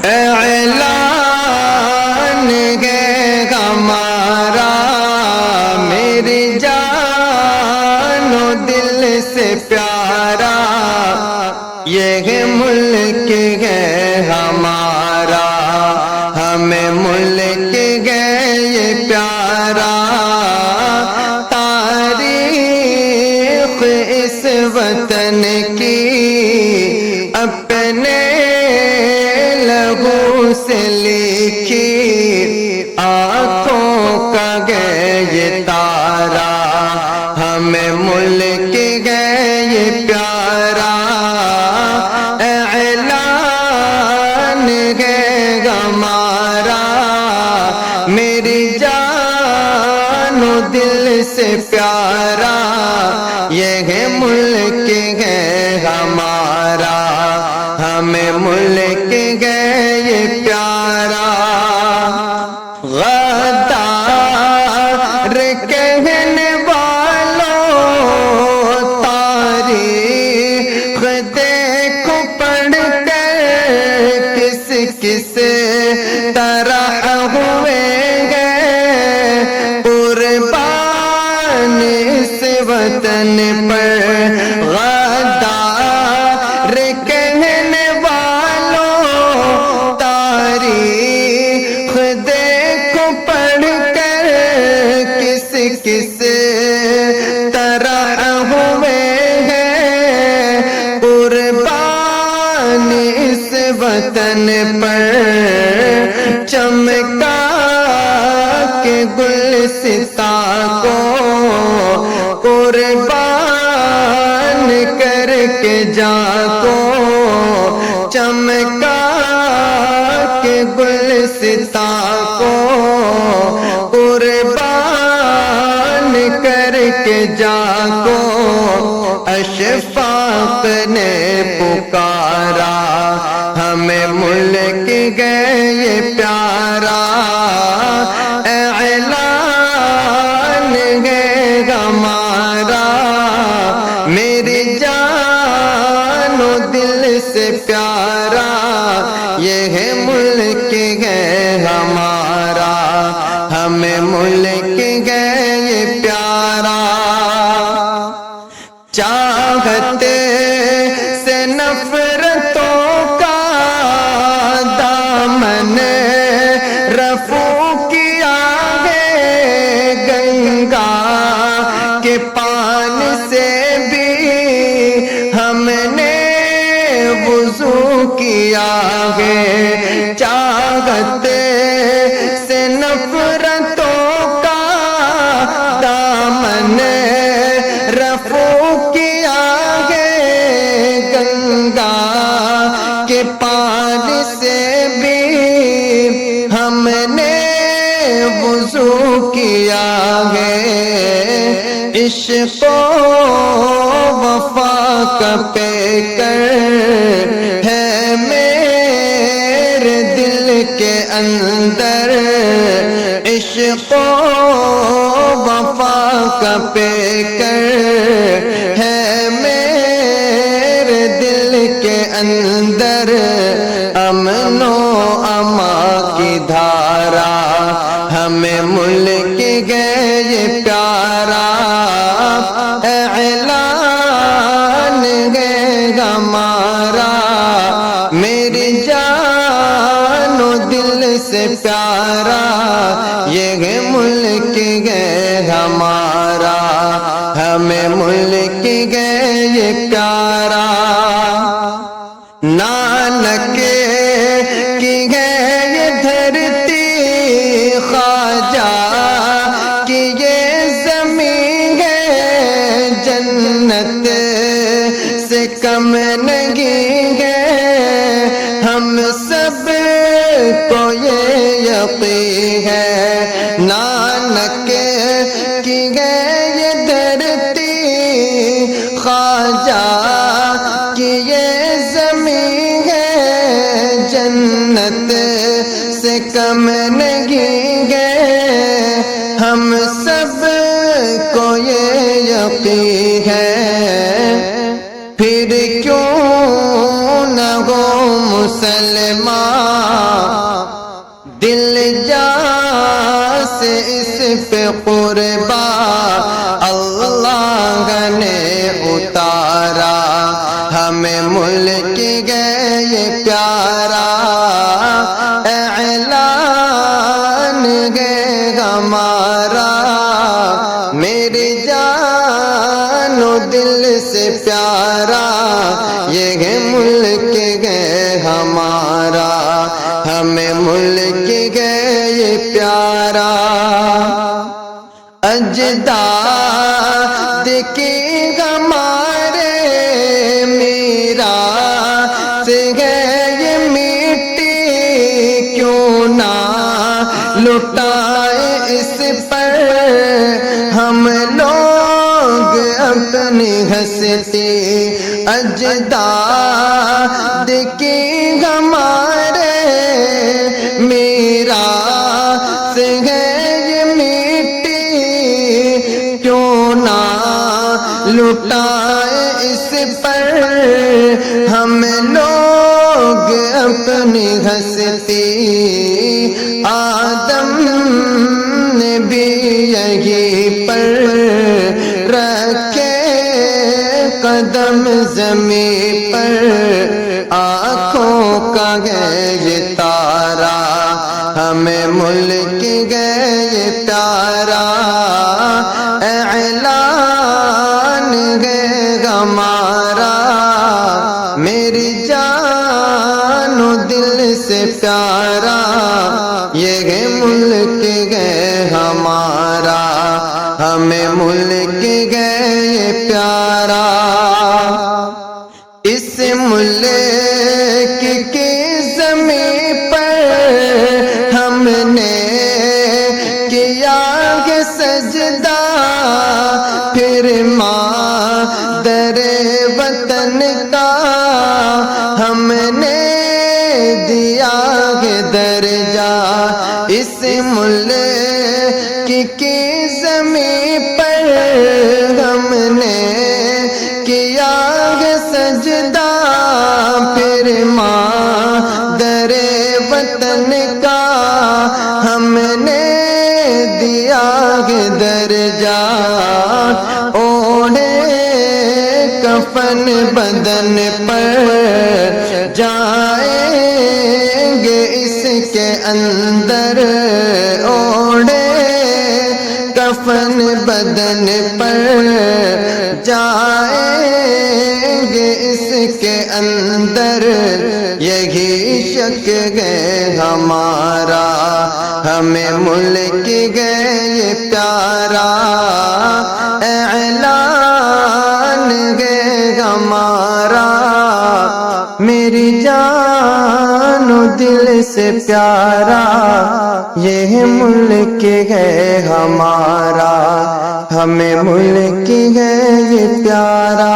اعلان ہے ہمارا میری جان و دل سے پیارا، یہ ملک ہے ہمارا، ہمیں ملک ہے یہ پیارا، تاریخ اس وطن کی اپنے لہو سے لکھی، آنکھوں کا ہے یہ تارا، ہمیں ملک ہے یہ پیارا، اعلان ہے ہمارا میری جان و دل سے پیارا، یہ ملک ہے ہمارا، ہمیں ملک ہے یہ پیارا، غدار کہنے والوں تاریخ دیکھو پڑھ کر کس کس طرح ہوئے گئے قربان اس وطن پر، غدار کہنے والوں تاریخ دیکھو پڑھ کر کس کس طرح ہوئے ہیں قربان اس وطن پر، چمکا کے گلستاں کو قربان کر کے جاں کو، چمکا کے گلستاں کو قربان کر کے جاں کو، اشفاق نے پکارا ہمیں ملک ہے یہ پیارا، اعلان ہے ہمارا میری جان و دل سے پیارا، یہ ملک ہے ہمارا، ہمیں ملک ہے یہ پیارا، چاہتے سے نفرتوں کا دامن رفو کیا ہے، گنگا کے پانی سے بھی ہم نے وضو کیا ہے، چاہتے سے نفرتوں کا دامن رفو کیا ہے، گنگا کے پانی سے بھی ہم نے وضو کیا ہے، عشق و وفا کا پیکر ہے میرے دل کے اندر، عشق و وفا کا پیکر ہے میرے دل کے اندر، امن و امان کی دھارا ہمیں ملک ہے یہ پیارا، اعلان ہے ہمارا میری جان و دل سے پیارا، یہ ملک ہے ہمارا، ہمیں ملک ہے یہ پیارا، نانک کی ہے یہ دھرتی، خواجہ کی یہ زمین ہے، جنت سے کم نہیں ہے، ہم سب کو یہ یقین ہے، نانک کی ہے یہ دھرتی، خواجہ کی یہ زمین ہے، جنت سے کم نہیں ہے، ہم سب کو یہ یقین ہے، پھر کیوں نہ ہو مسلمان پہ قربان اللہ نے اتارا، ہمیں ملک گئے یہ پیارا اعلان ہے ہمارا، میری جان و دل سے پیارا یہ ہے ملک ہے ہمارا، ہمیں ملک ہے یہ پیارا۔ اجداد کی ہمارے میراث ہے یہ مٹی، کیوں نہ لٹائے اس پر ہم لوگ اپنی ہستی، اجداد کی ہمارے میراث ہے یہ مٹی، کیوں نہ لٹائے اس پر ہم لوگ اپنی ہستی، آدم نے بھی یہی پر رکھے قدم زمین پر، آنکھوں کا ہے یہ تارا ہمیں ملک گئے یہ پیارا اعلان ہے ہمارا، میری جان و دل سے پیارا یہ ہے ملک ہے ہمارا، ہمیں ملک ہے یہ پیارا۔ اس ملک کی زمین پر ہم نے کیا ہے سجدہ، پھر مادر وطن کا ہم نے دیا ہے درجہ، اس ملک کی زمین پر ہم نے کیا ہے سجدہ، پھر مادر وطن کا ہم نے دیا ہے درجہ، اوڑھے کفن بدن پر جائیں گے اس کے اندر، اوڑھے کفن بدن پر جائیں گے اس کے اندر، یہی شک ہے ہمارا ہمیں ملک ہے یہ پیارا اعلان ہے ہمارا، میری جان و دل سے پیارا یہ ملک ہے ہمارا، ہمیں ملک ہے یہ پیارا۔